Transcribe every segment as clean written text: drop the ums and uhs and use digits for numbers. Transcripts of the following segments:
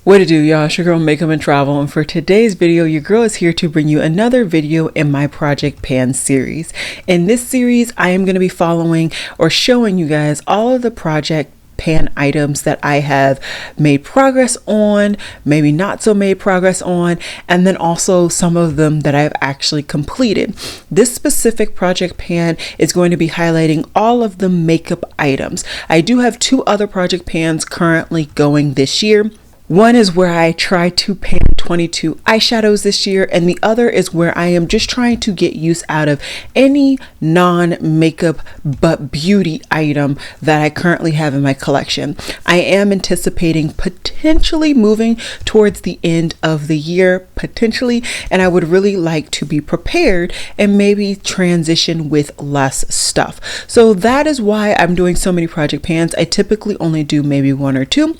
What it do, y'all? It's your girl Makeup and Travel, and for today's video, your girl is here to bring you another video in my Project Pan series. In this series, I am going to be following or showing you guys all of the Project Pan items that I have made progress on, maybe not so made progress on, and then also some of them that I've actually completed. This specific Project Pan is going to be highlighting all of the makeup items. I do have two other Project Pans currently going this year. One is where I try to pan 22 eyeshadows this year, and the other is where I am just trying to get use out of any non-makeup but beauty item that I currently have in my collection. I am anticipating potentially moving towards the end of the year, potentially, and I would really like to be prepared and maybe transition with less stuff. So that is why I'm doing so many Project Pans. I typically only do maybe one or two.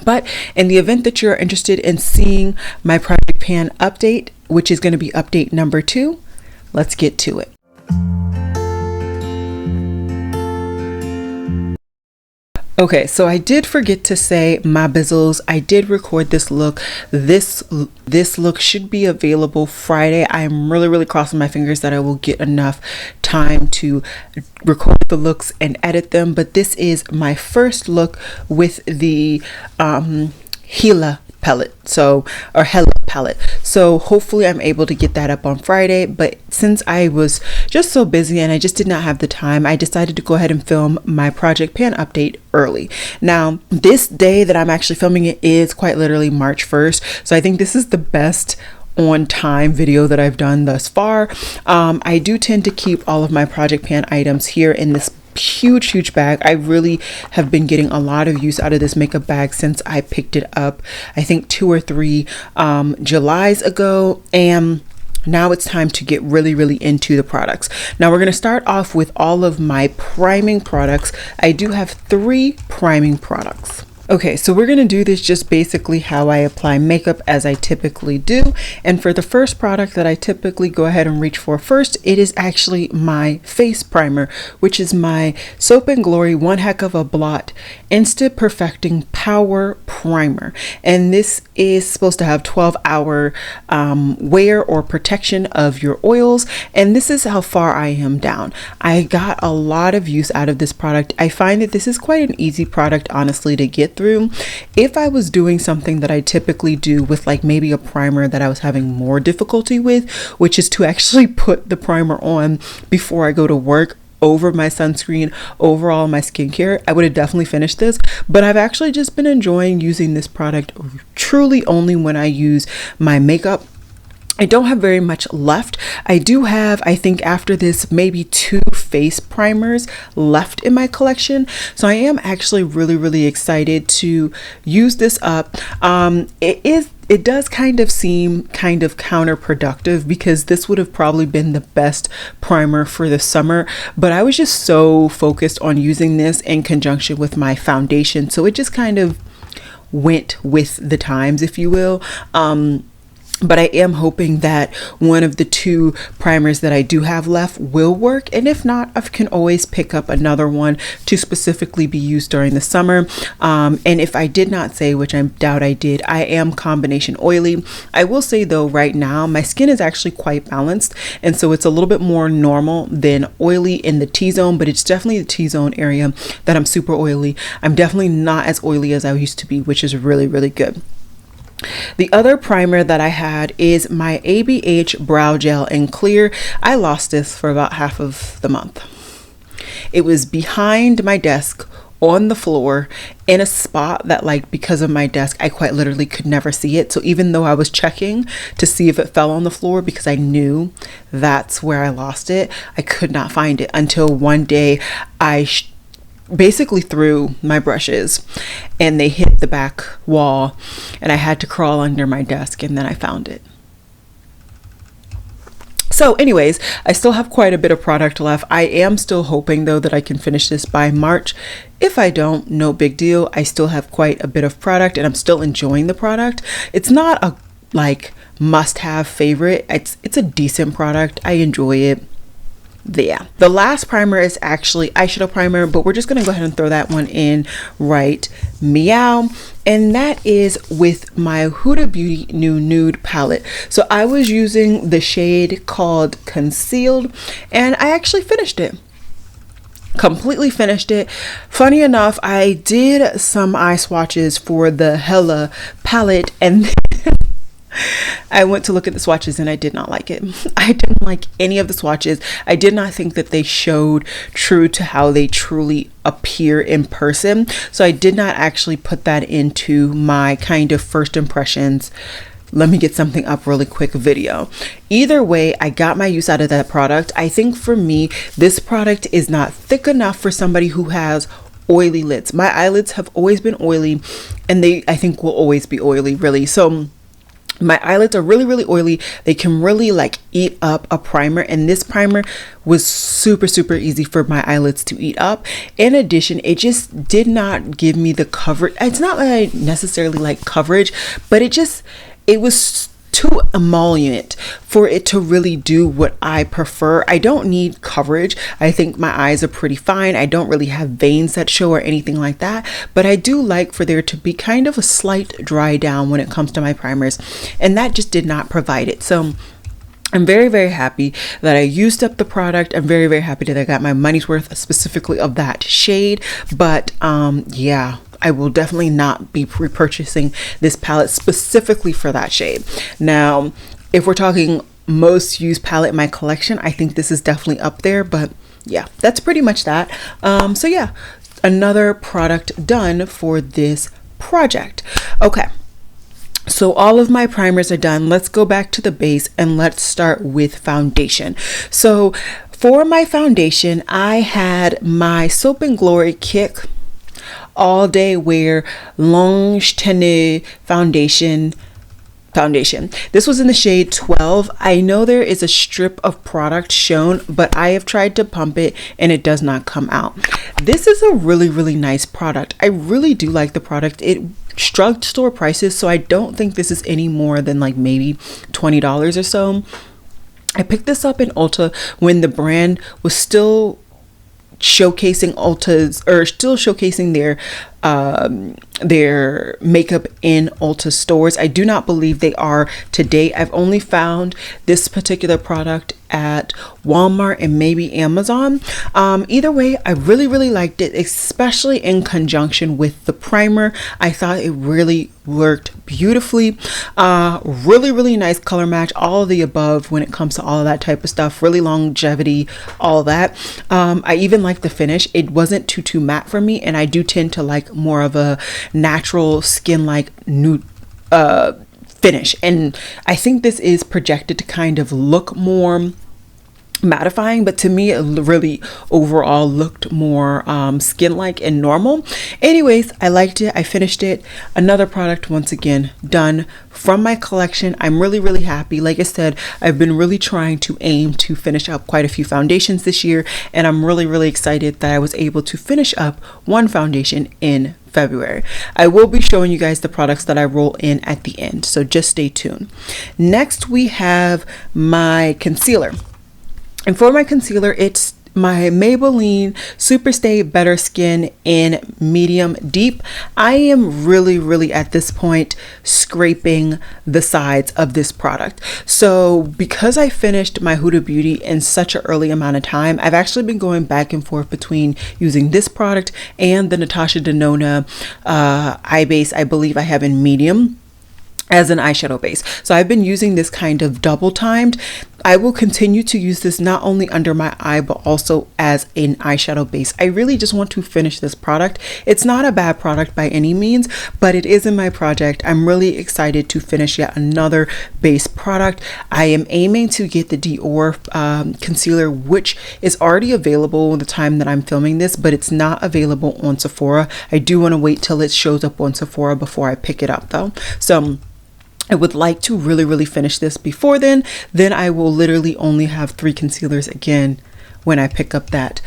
But in the event that you're interested in seeing my Project Pan update, which is going to be update number 2, let's get to it. Okay, so I did forget to say my bizzles. I did record this look. This look should be available Friday. I am really crossing my fingers that I will get enough time to record the looks and edit them. But this is my first look with the Hela palette, Hela palette. So hopefully I'm able to get that up on Friday, but since I was just so busy and I just did not have the time, I decided to go ahead and film my Project Pan update early. Now, this day that I'm actually filming it is quite literally March 1st, so I think this is the best on time video that I've done thus far. I do tend to keep all of my Project Pan items here in this huge bag. I really have been getting a lot of use out of this makeup bag since I picked it up, I think 2 or 3 Julys ago, and now it's time to get really into the products. Now we're going to start off with all of my priming products. I do have 3 priming products. Okay, so we're going to do this just basically how I apply makeup as I typically do. And for the first product that I typically go ahead and reach for first, it is actually my face primer, which is my Soap & Glory One Heck of a Blot Instant Perfecting Power Primer. And this is supposed to have 12-hour wear or protection of your oils. And this is how far I am down. I got a lot of use out of this product. I find that this is quite an easy product, honestly, to get through. If I was doing something that I typically do with like maybe a primer that I was having more difficulty with, which is to actually put the primer on before I go to work over my sunscreen, over all my skincare, I would have definitely finished this. But I've actually just been enjoying using this product truly only when I use my makeup. I don't have very much left. I do have, I think after this, maybe 2 face primers left in my collection. So I am actually really excited to use this up. It does kind of seem kind of counterproductive because this would have probably been the best primer for the summer, but I was just so focused on using this in conjunction with my foundation. So it just kind of went with the times, if you will. But I am hoping that one of the 2 primers that I do have left will work. And if not, I can always pick up another one to specifically be used during the summer. And if I did not say, which I doubt I did, I am combination oily. I will say though, right now, my skin is actually quite balanced. And so it's a little bit more normal than oily in the T-zone, but it's definitely the T-zone area that I'm super oily. I'm definitely not as oily as I used to be, which is really good. The other primer that I had is my ABH Brow Gel in Clear. I lost this for about half of the month. It was behind my desk on the floor in a spot that, like, because of my desk, I quite literally could never see it. So even though I was checking to see if it fell on the floor because I knew that's where I lost it, I could not find it until one day I basically threw my brushes and they hit the back wall and I had to crawl under my desk, and then I found it. So anyways, I still have quite a bit of product left. I am still hoping though that I can finish this by March. If I don't, no big deal. I still have quite a bit of product and I'm still enjoying the product. It's not a like must-have favorite. It's a decent product. I enjoy it. there. The last primer is actually eyeshadow primer, but we're just gonna go ahead and throw that one in right meow. And that is with my Huda Beauty new nude palette. So I was using the shade called Concealed, and I actually finished it. Completely finished it. Funny enough, I did some eye swatches for the Hella palette, and I went to look at the swatches and I did not like it. I didn't like any of the swatches. I did not think that they showed true to how they truly appear in person. So I did not actually put that into my kind of first impressions, let me get something up really quick video. Either way, I got my use out of that product. I think for me, this product is not thick enough for somebody who has oily lids. My eyelids have always been oily, and they, I think, will always be oily, really. So my eyelids are really oily. They can really like eat up a primer, and this primer was super easy for my eyelids to eat up. In addition, it just did not give me the coverage. It's not that I necessarily like coverage, but it was too emollient for it to really do what I prefer. I don't need coverage. I think my eyes are pretty fine. I don't really have veins that show or anything like that, but I do like for there to be kind of a slight dry down when it comes to my primers, and that just did not provide it. So I'm very happy that I used up the product. I'm very happy that I got my money's worth specifically of that shade. But yeah, I will definitely not be repurchasing this palette specifically for that shade. Now, if we're talking most used palette in my collection, I think this is definitely up there. But yeah, that's pretty much that. So yeah, another product done for this project. Okay. So all of my primers are done. Let's go back to the base and let's start with foundation. So for my foundation, I had my Soap and Glory Kick All Day Wear Longe Tenue foundation. This was in the shade 12. I know there is a strip of product shown, but I have tried to pump it and it does not come out. This is a really nice product. I really do like the product. It drugstore prices, so I don't think this is any more than like maybe $20 or so. I picked this up in Ulta when the brand was still showcasing their makeup in Ulta stores. I do not believe they are today. I've only found this particular product at Walmart and maybe Amazon. Either way, I really liked it, especially in conjunction with the primer. I thought it really worked beautifully. Really nice color match, all of the above when it comes to all of that type of stuff. Really longevity, all that. I even like the finish. It wasn't too matte for me, and I do tend to like more of a natural skin like nude finish, and I think this is projected to kind of look more mattifying, but to me it really overall looked more skin like and normal. Anyways, I liked it. I finished it. Another product once again done from my collection. I'm really happy. Like I said, I've been really trying to aim to finish up quite a few foundations this year, and I'm really excited that I was able to finish up one foundation in February. I will be showing you guys the products that I roll in at the end, so just stay tuned. Next we have my concealer. And for my concealer, it's my Maybelline Super Stay Better Skin in medium deep. I am really at this point scraping the sides of this product. So because I finished my Huda Beauty in such an early amount of time, I've actually been going back and forth between using this product and the Natasha Denona eye base. I believe I have in medium as an eyeshadow base. So I've been using this kind of double timed. I will continue to use this not only under my eye, but also as an eyeshadow base. I really just want to finish this product. It's not a bad product by any means, but it is in my project. I'm really excited to finish yet another base product. I am aiming to get the Dior concealer, which is already available at the time that I'm filming this, but it's not available on Sephora. I do want to wait till it shows up on Sephora before I pick it up though. So I would like to really finish this before then. Then I will literally only have 3 concealers again when I pick up that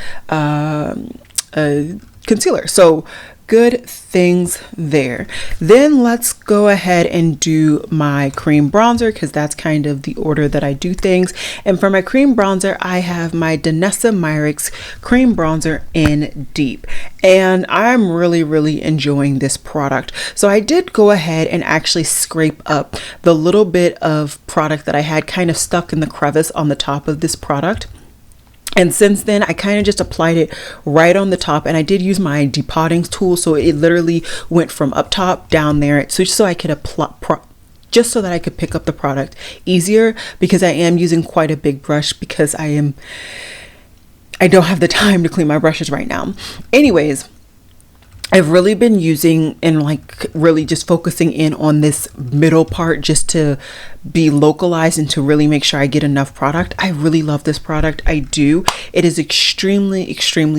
concealer. So good things there. Then let's go ahead and do my cream bronzer, because that's kind of the order that I do things. And for my cream bronzer, I have my Danessa Myricks cream bronzer in Deep, and I'm really enjoying this product. So I did go ahead and actually scrape up the little bit of product that I had kind of stuck in the crevice on the top of this product. And since then, I kind of just applied it right on the top, and I did use my depotting tool, so it literally went from up top down there, so I could apply, just so that I could pick up the product easier, because I am using quite a big brush, because I don't have the time to clean my brushes right now. Anyways, I've really been using and like really just focusing in on this middle part just to be localized and to really make sure I get enough product. I really love this product. I do. It is extremely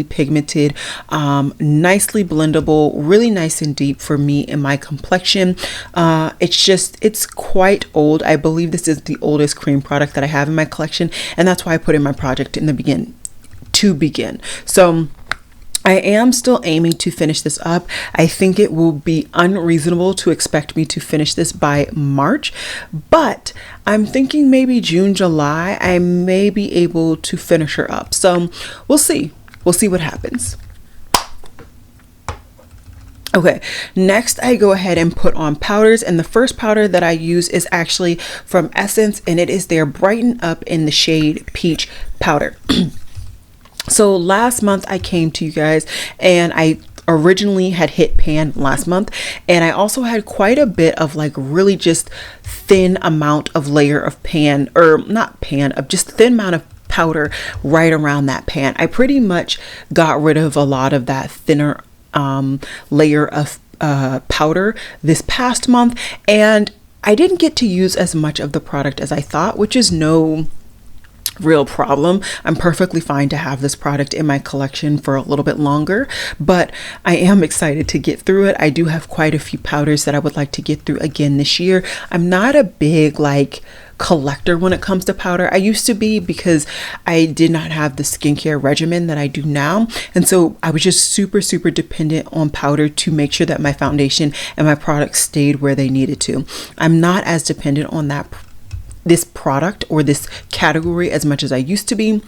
pigmented, nicely blendable, really nice and deep for me and my complexion. It's quite old. I believe this is the oldest cream product that I have in my collection, and that's why I put in my project in the begin. So I am still aiming to finish this up. I think it will be unreasonable to expect me to finish this by March, but I'm thinking maybe June, July, I may be able to finish her up. So we'll see. We'll see what happens. Okay, next I go ahead and put on powders, and the first powder that I use is actually from Essence, and it is their Brighten Up in the shade Peach powder. So last month I came to you guys, and I originally had hit pan last month, and I also had quite a bit of like really just thin amount of layer of pan, or not pan, of just thin amount of powder right around that pan. I pretty much got rid of a lot of that thinner layer of powder this past month, and I didn't get to use as much of the product as I thought, which is no real problem. I'm perfectly fine to have this product in my collection for a little bit longer, but I am excited to get through it. I do have quite a few powders that I would like to get through again this year. I'm not a big like collector when it comes to powder. I used to be, because I did not have the skincare regimen that I do now, and so I was just super dependent on powder to make sure that my foundation and my products stayed where they needed to. I'm not as dependent on this product or this category as much as I used to be.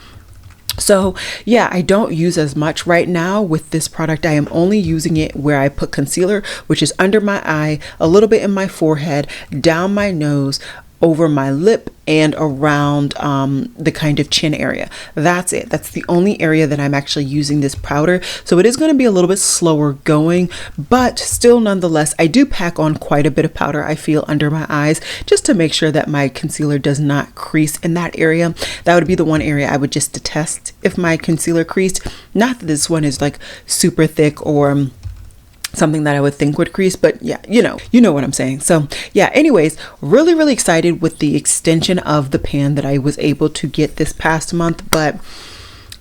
So yeah, I don't use as much right now with this product. I am only using it where I put concealer, which is under my eye, a little bit in my forehead, down my nose, over my lip, and around the kind of chin area. That's it. That's the only area that I'm actually using this powder. So it is going to be a little bit slower going, but still nonetheless, I do pack on quite a bit of powder, I feel, under my eyes, just to make sure that my concealer does not crease in that area. That would be the one area I would just detest if my concealer creased. Not that this one is like super thick or something that I would think would crease, but yeah, you know what I'm saying. So yeah, anyways, really excited with the extension of the pan that I was able to get this past month, but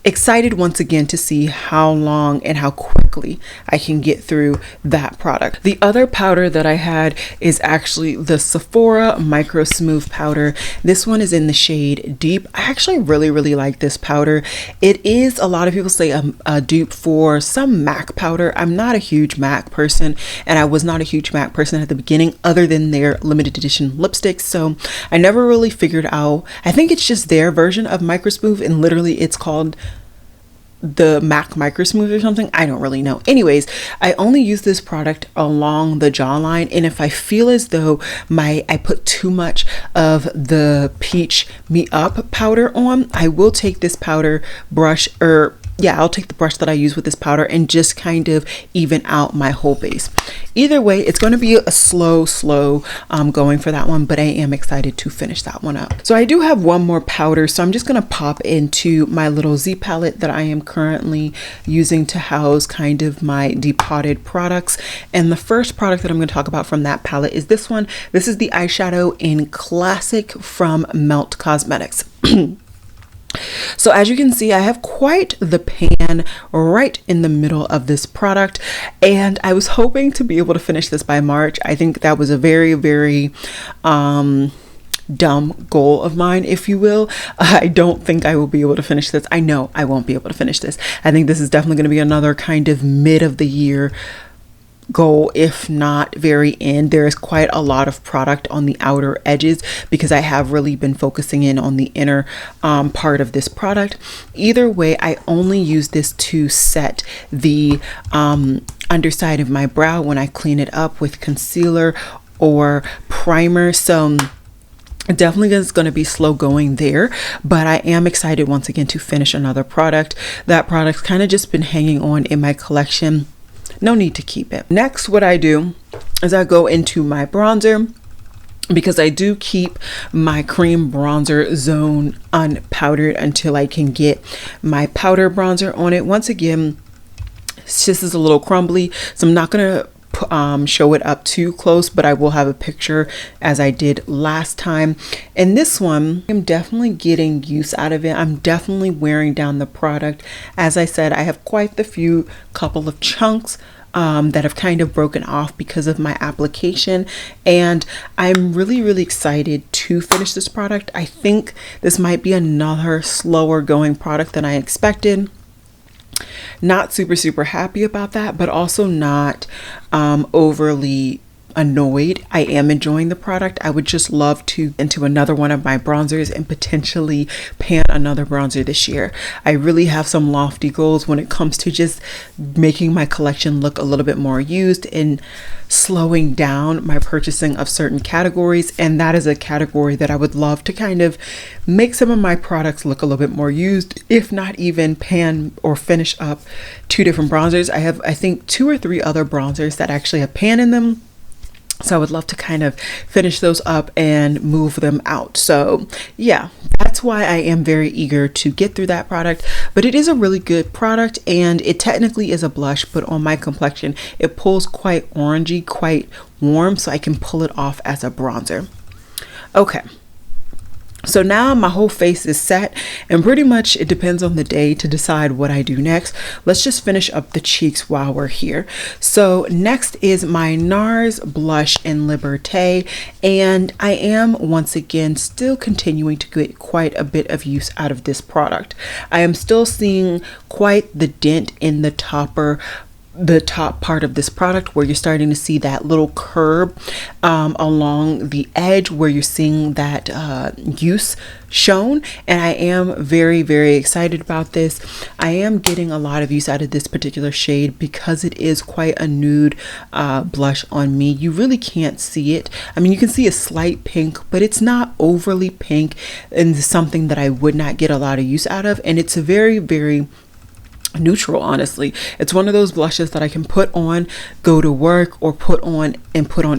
excited once again to see how long and how quickly I can get through that product. The other powder that I had is actually the Sephora Microsmooth powder. This one is in the shade Deep. I actually really like this powder. It is, a lot of people say, a dupe for some MAC powder. I'm not a huge MAC person, and I was not a huge MAC person at the beginning, other than their limited edition lipsticks. So I never really figured out, I think it's just their version of Microsmooth, and literally it's called the MAC Microsmooth or something. I don't really know. Anyways, I only use this product along the jawline, and if I feel as though I put too much of the Peach Me Up powder on, I will take this powder brush, or yeah, I'll take the brush that I use with this powder and just kind of even out my whole base. Either way, it's going to be a slow going for that one, but I am excited to finish that one up. So I do have one more powder, so I'm just going to pop into my little Z palette that I am currently using to house kind of my depotted products. And the first product that I'm going to talk about from that palette is this one. This is the eyeshadow in Classic from Melt Cosmetics. So as you can see, I have quite the pan right in the middle of this product, and I was hoping to be able to finish this by March. I think that was a very dumb goal of mine, if you will. I don't think I will be able to finish this. I know I won't be able to finish this. I think this is definitely going to be another kind of mid of the year goal, if not very end. There is quite a lot of product on the outer edges because I have really been focusing in on the inner part of this product. Either way, I only use this to set the underside of my brow when I clean it up with concealer or primer. So definitely is going to be slow going there, but I am excited once again to finish another product. That product's kind of just been hanging on in my collection. No need to keep it. Next, what I do is I go into my bronzer, because I do keep my cream bronzer zone unpowdered until I can get my powder bronzer on it. Once again, this is a little crumbly, so I'm not gonna show it up too close, but I will have a picture as I did last time. And this one, I'm definitely getting use out of it. I'm definitely wearing down the product. As I said, I have quite the few couple of chunks that have kind of broken off because of my application, and I'm really excited to finish this product. I think this might be another slower going product than I expected. Not super happy about that, but also not overly annoyed. I am enjoying the product. I would just love to into another one of my bronzers and potentially pan another bronzer this year. I really have some lofty goals when it comes to just making my collection look a little bit more used and slowing down my purchasing of certain categories, and that is a category that I would love to kind of make some of my products look a little bit more used, if not even pan or finish up 2 different bronzers. I have, I think, 2 or 3 other bronzers that actually have pan in them. So I would love to kind of finish those up and move them out. So yeah, that's why I am very eager to get through that product. But it is a really good product, and it technically is a blush, but on my complexion, it pulls quite orangey, quite warm, so I can pull it off as a bronzer. Okay. So now my whole face is set, and pretty much it depends on the day to decide what I do next. Let's just finish up the cheeks while we're here. So next is my Nars blush in Liberte, and I am once again still continuing to get quite a bit of use out of this product. I am still seeing quite the dent in the top part of this product, where you're starting to see that little curb along the edge where you're seeing that use shown, and I am very excited about this. I am getting a lot of use out of this particular shade because it is quite a nude blush on me. You really can't see it. I mean, you can see a slight pink, but it's not overly pink, and something that I would not get a lot of use out of, and it's a very neutral. Honestly, it's one of those blushes that I can put on, go to work, or put on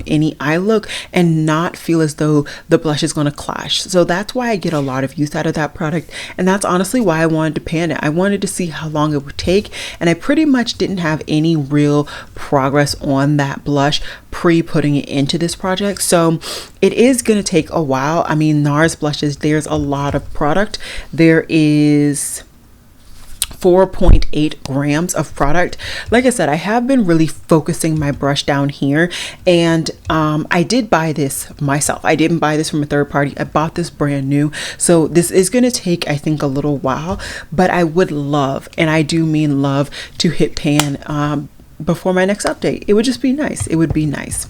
any eye look and not feel as though the blush is going to clash. So that's why I get a lot of use out of that product, and that's honestly why I wanted to pan it. I wanted to see how long it would take, and I pretty much didn't have any real progress on that blush pre-putting it into this project, so it is going to take a while. I mean, Nars blushes, there's a lot of product. There is 4.8 grams of product. Like I said, I have been really focusing my brush down here, and I did buy this myself. I didn't buy this from a third party. I bought this brand new, so this is going to take, I think, a little while, but I would love, and I do mean love, to hit pan before my next update. It would just be nice. It would be nice,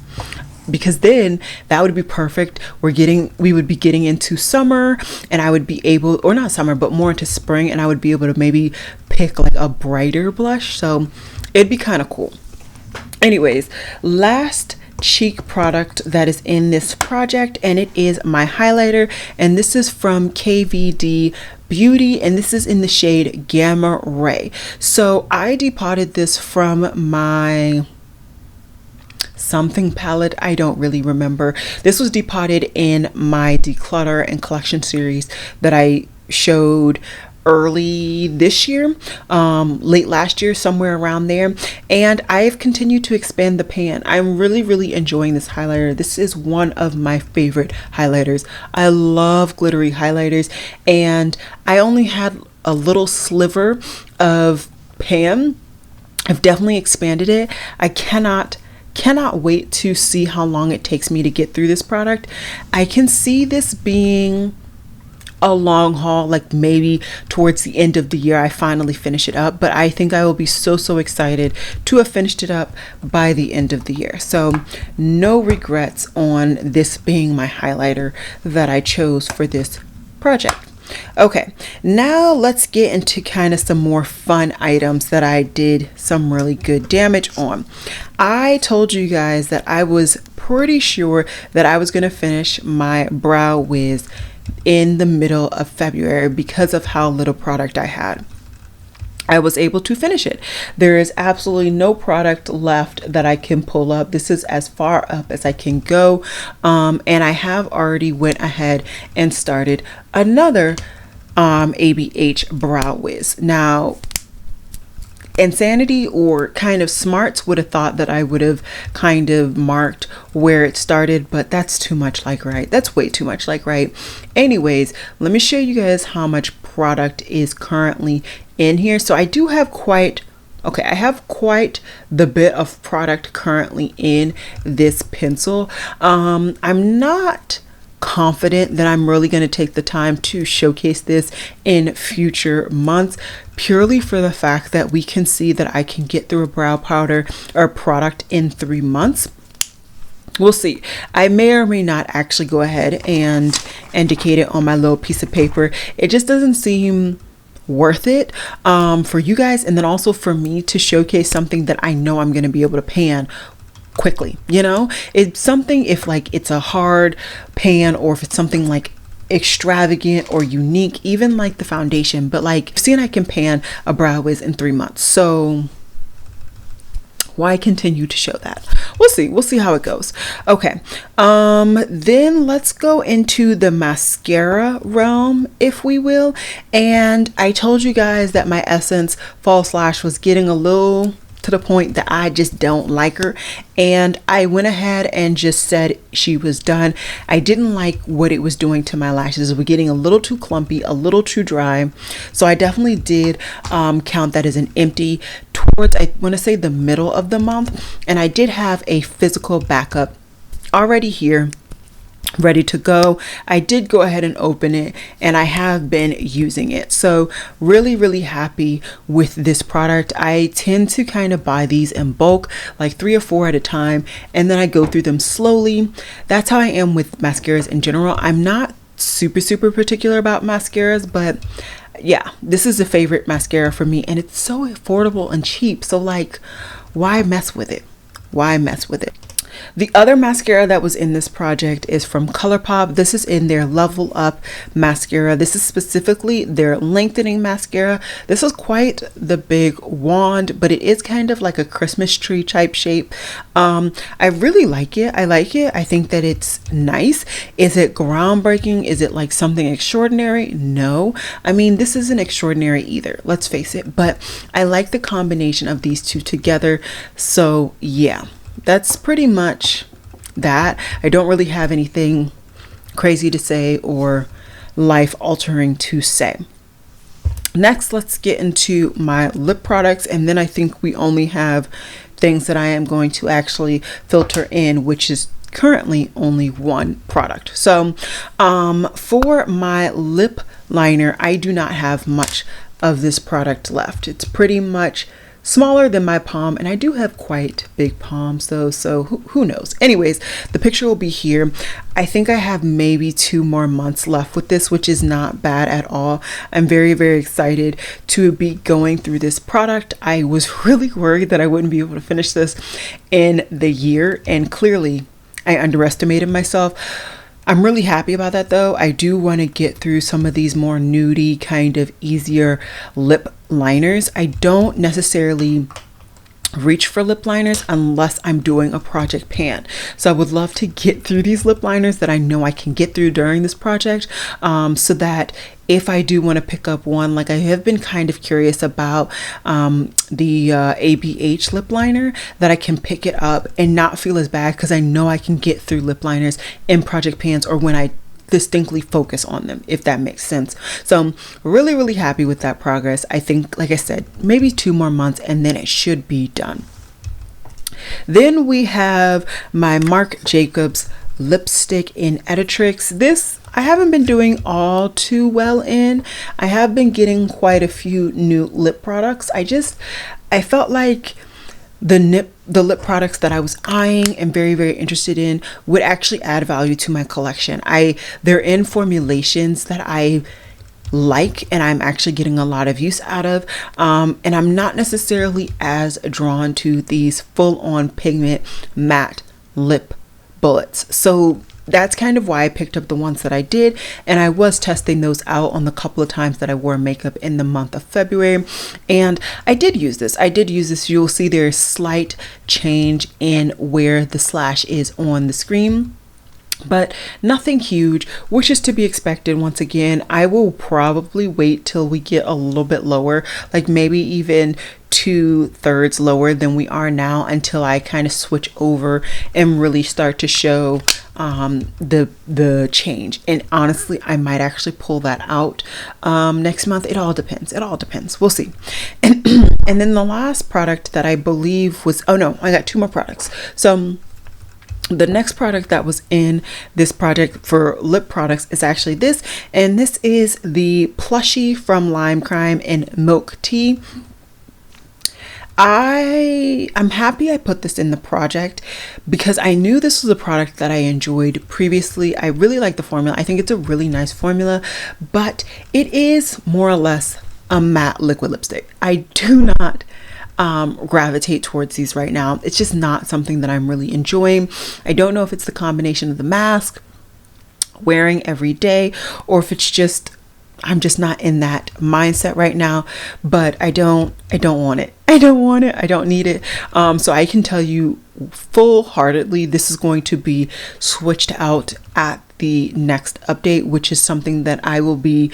because then that would be perfect. We would be getting into summer, and I would be able, or not summer, but more into spring, and I would be able to maybe pick like a brighter blush, so it'd be kind of cool. Anyways, last cheek product that is in this project, and it is my highlighter, and this is from KVD Beauty, and this is in the shade Gammaray. So I depotted this from my something palette, I don't really remember. This was depotted in my declutter and collection series that I showed early this year, late last year, somewhere around there, and I've continued to expand the pan. I'm really enjoying this highlighter. This is one of my favorite highlighters. I love glittery highlighters, and I only had a little sliver of pan. I've definitely expanded it. I cannot cannot wait to see how long it takes me to get through this product. I can see this being a long haul, like maybe towards the end of the year I finally finish it up, but I think I will be so excited to have finished it up by the end of the year. So no regrets on this being my highlighter that I chose for this project. Okay, now let's get into kind of some more fun items that I did some really good damage on. I told you guys that I was pretty sure that I was going to finish my Brow Wiz in the middle of February because of how little product I had. I was able to finish it. There is absolutely no product left that I can pull up. This is as far up as I can go. And I have already went ahead and started another ABH Brow Wiz. Now, Insanity or kind of Smarts would have thought that I would have kind of marked where it started, but that's too much like right. That's way too much like right. Anyways, let me show you guys how much product is currently in here. So I do have I have quite the bit of product currently in this pencil. I'm not confident that I'm really going to take the time to showcase this in future months, purely for the fact that we can see that I can get through a brow powder or product in 3 months. We'll see. I may or may not actually go ahead and indicate it on my little piece of paper. It just doesn't seem worth it for you guys, and then also for me to showcase something that I know I'm going to be able to pan quickly. You know, it's something, if like it's a hard pan, or if it's something like extravagant or unique, even like the foundation, but like seeing I can pan a Brow Wiz in 3 months, so why continue to show that? We'll see how it goes. Okay, then let's go into the mascara realm, if we will. And I told you guys that my Essence False Lash was getting a little to the point that I just don't like her, and I went ahead and just said she was done. I didn't like what it was doing to my lashes. It was getting a little too clumpy, a little too dry, so I definitely did count that as an empty towards, I want to say, the middle of the month. And I did have a physical backup already here, ready to go. I did go ahead and open it, and I have been using it, so really happy with this product. I tend to kind of buy these in bulk, like 3 or 4 at a time, and then I go through them slowly. That's how I am with mascaras in general. I'm not super particular about mascaras, but yeah, this is a favorite mascara for me, and it's so affordable and cheap, so like, why mess with it? The other mascara that was in this project is from ColourPop. This is in their Level Up mascara. This is specifically their lengthening mascara. This is quite the big wand, but it is kind of like a Christmas tree type shape. I really like it. I think that it's nice. Is it groundbreaking? Is it like something extraordinary? No. I mean, this isn't extraordinary either, let's face it, but I like the combination of these two together. So yeah, that's pretty much that. I don't really have anything crazy to say or life altering to say. Next, let's get into my lip products, and then I think we only have things that I am going to actually filter in, which is currently only one product. So for my lip liner, I do not have much of this product left. It's pretty much smaller than my palm, and I do have quite big palms though, so who knows. Anyways, the picture will be here. I think I have maybe 2 more months left with this, which is not bad at all. I'm very excited to be going through this product. I was really worried that I wouldn't be able to finish this in the year, and clearly I underestimated myself. I'm really happy about that though. I do want to get through some of these more nudie, kind of easier lip liners. I don't necessarily reach for lip liners unless I'm doing a project pan. So I would love to get through these lip liners that I know I can get through during this project, so that if I do want to pick up one, like I have been kind of curious about the ABH lip liner, that I can pick it up and not feel as bad, because I know I can get through lip liners in project pans or when I distinctly focus on them, if that makes sense. So I'm really happy with that progress. I think, like I said, maybe 2 more months and then it should be done. Then we have my Marc Jacobs lipstick in Editrix. This I haven't been doing all too well in. I have been getting quite a few new lip products. I felt like the lip products that I was eyeing and very, very interested in would actually add value to my collection. They're in formulations that I like and I'm actually getting a lot of use out of, and I'm not necessarily as drawn to these full-on pigment matte lip bullets. So that's kind of why I picked up the ones that I did, and I was testing those out on the couple of times that I wore makeup in the month of February, and I did use this. You'll see there's slight change in where the slash is on the screen, but nothing huge, which is to be expected. Once again, I will probably wait till we get a little bit lower, like maybe even 2/3 lower than we are now, until I kind of switch over and really start to show the change. And honestly, I might actually pull that out next month. It all depends. We'll see. And then the last product that I believe was, oh no, I got 2 more products. So the next product that was in this project for lip products is actually this, and this is the plushie from Lime Crime in Milk Tea. I'm happy I put this in the project because I knew this was a product that I enjoyed previously. I really like the formula. I think it's a really nice formula, but it is more or less a matte liquid lipstick. I do not gravitate towards these right now. It's just not something that I'm really enjoying. I don't know if it's the combination of the mask, wearing every day, or if it's just I'm just not in that mindset right now. But I don't want it. I don't need it. So I can tell you full-heartedly, this is going to be switched out at the next update, which is something that I will be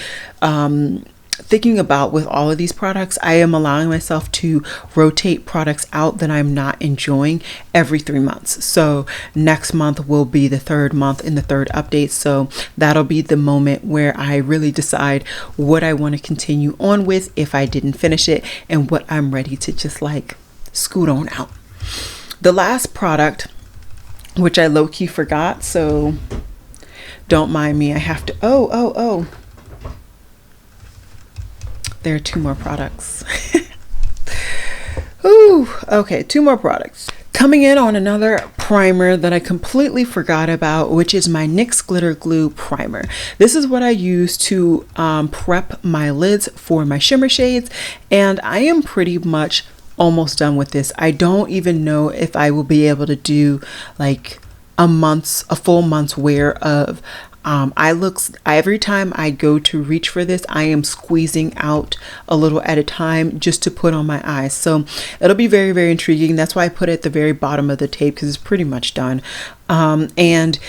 thinking about with all of these products. I am allowing myself to rotate products out that I'm not enjoying every 3 months. So next month will be the 3rd month in the 3rd update. So that'll be the moment where I really decide what I want to continue on with if I didn't finish it, and what I'm ready to just like scoot on out. The last product, which I low-key forgot, so don't mind me. I have to, oh. There are 2 more products. Ooh, okay, 2 more products. Coming in on another primer that I completely forgot about, which is my NYX Glitter Glue Primer. This is what I use to prep my lids for my shimmer shades, and I am pretty much almost done with this. I don't even know if I will be able to do like a full month's wear of eye looks. Every time I go to reach for this, I am squeezing out a little at a time just to put on my eyes. So it'll be very, very intriguing. That's why I put it at the very bottom of the tape, because it's pretty much done. And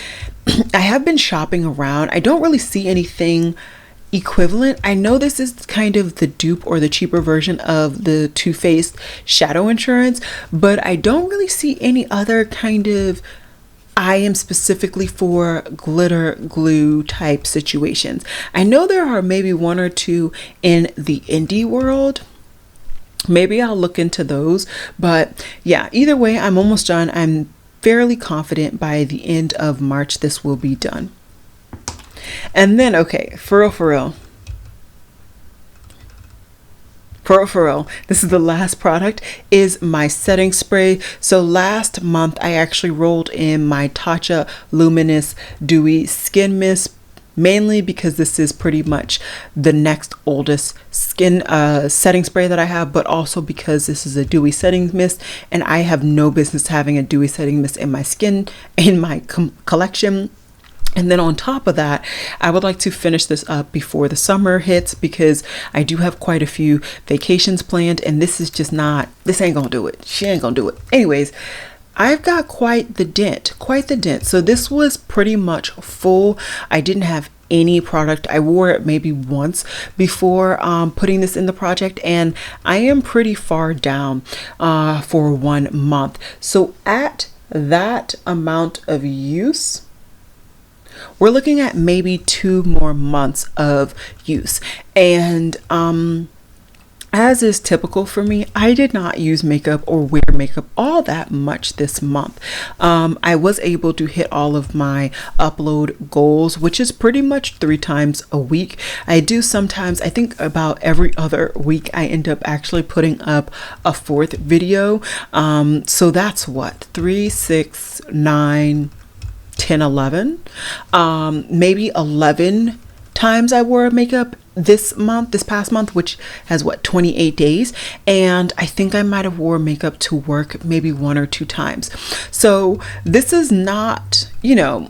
I have been shopping around. I don't really see anything equivalent. I know this is kind of the dupe or the cheaper version of the Too Faced Shadow Insurance, but I don't really see any other kind of I am specifically for glitter glue type situations. I know there are maybe 1 or 2 in the indie world. Maybe I'll look into those, but yeah, either way, I'm almost done. I'm fairly confident by the end of March this will be done. And then, okay, for real, this is the last product, is my setting spray. So last month I actually rolled in my Tatcha Luminous Dewy Skin Mist, mainly because this is pretty much the next oldest skin setting spray that I have, but also because this is a dewy setting mist, and I have no business having a dewy setting mist in my skin in my collection. And then on top of that, I would like to finish this up before the summer hits, because I do have quite a few vacations planned, and this is just not, this ain't gonna do it. She ain't gonna do it. Anyways, I've got quite the dent. So this was pretty much full. I didn't have any product. I wore it maybe once before putting this in the project, and I am pretty far down for 1 month. So at that amount of use, we're looking at maybe 2 more months of use. And as is typical for me, I did not use makeup or wear makeup all that much this month. I was able to hit all of my upload goals, which is pretty much 3 times a week. I do sometimes, I think about every other week, I end up actually putting up a 4th video. So that's what, 3, 6, 9, 10, 11, maybe 11 times I wore makeup this past month, which has what, 28 days, and I think I might have wore makeup to work maybe 1 or 2 times. So this is not, you know,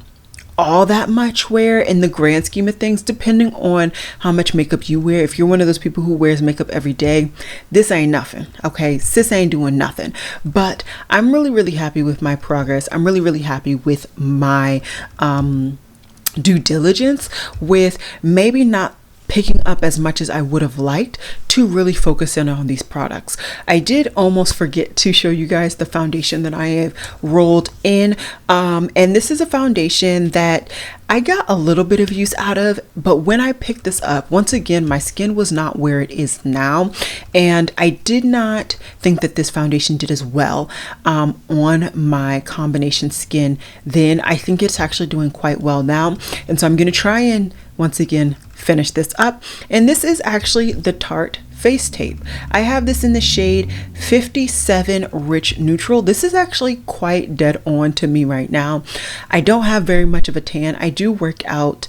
all that much wear in the grand scheme of things, depending on how much makeup you wear. If you're one of those people who wears makeup every day, this ain't nothing, okay? Sis ain't doing nothing. But I'm really happy with my progress. I'm really happy with my due diligence with maybe not picking up as much as I would have liked to really focus in on these products. I did almost forget to show you guys the foundation that I have rolled in, and this is a foundation that I got a little bit of use out of, but when I picked this up, once again, my skin was not where it is now, and I did not think that this foundation did as well on my combination skin. Then I think it's actually doing quite well now, and so I'm going to try and once again finish this up. And this is actually the Tarte face tape. I have this in the shade 57 Rich Neutral. This is actually quite dead on to me right now. I don't have very much of a tan. I do work out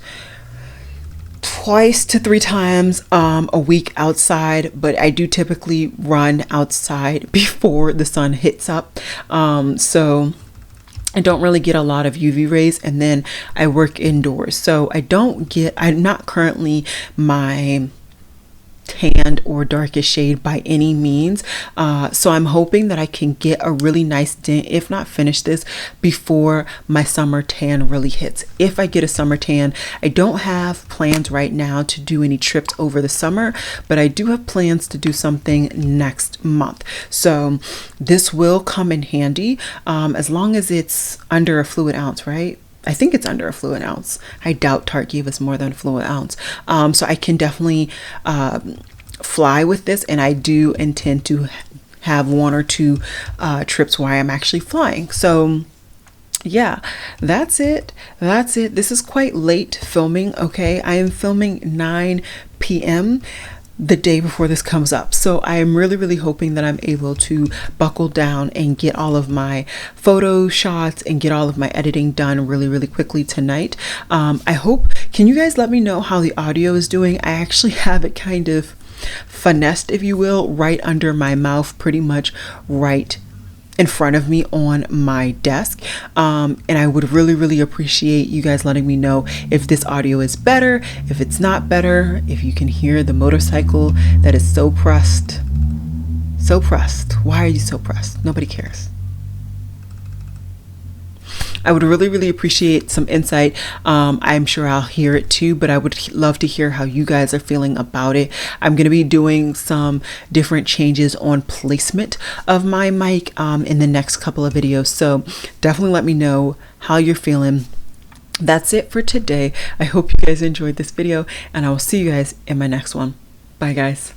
2 to 3 times a week outside, but I do typically run outside before the sun hits up. So I don't really get a lot of UV rays, and then I work indoors. So I'm not currently my tanned or darkest shade by any means. So I'm hoping that I can get a really nice dent, if not finish this before my summer tan really hits. If I get a summer tan, I don't have plans right now to do any trips over the summer, but I do have plans to do something next month. So this will come in handy as long as it's under a fluid ounce, right? I think it's under a fluid ounce. I doubt Tarte gave us more than a fluid ounce. So I can definitely fly with this, and I do intend to have 1 or 2 trips where I'm actually flying. So yeah, that's it. This is quite late filming, okay? I am filming 9 p.m. the day before this comes up. So I am really hoping that I'm able to buckle down and get all of my photo shots and get all of my editing done really quickly tonight. I hope, can you guys let me know how the audio is doing? I actually have it kind of finessed, if you will, right under my mouth, pretty much right in front of me on my desk, and I would really appreciate you guys letting me know if this audio is better, if it's not better, if you can hear the motorcycle that is so pressed. Why are you so pressed? Nobody cares. I would really appreciate some insight. I'm sure I'll hear it too, but I would love to hear how you guys are feeling about it. I'm going to be doing some different changes on placement of my mic in the next couple of videos. So definitely let me know how you're feeling. That's it for today. I hope you guys enjoyed this video, and I will see you guys in my next one. Bye guys.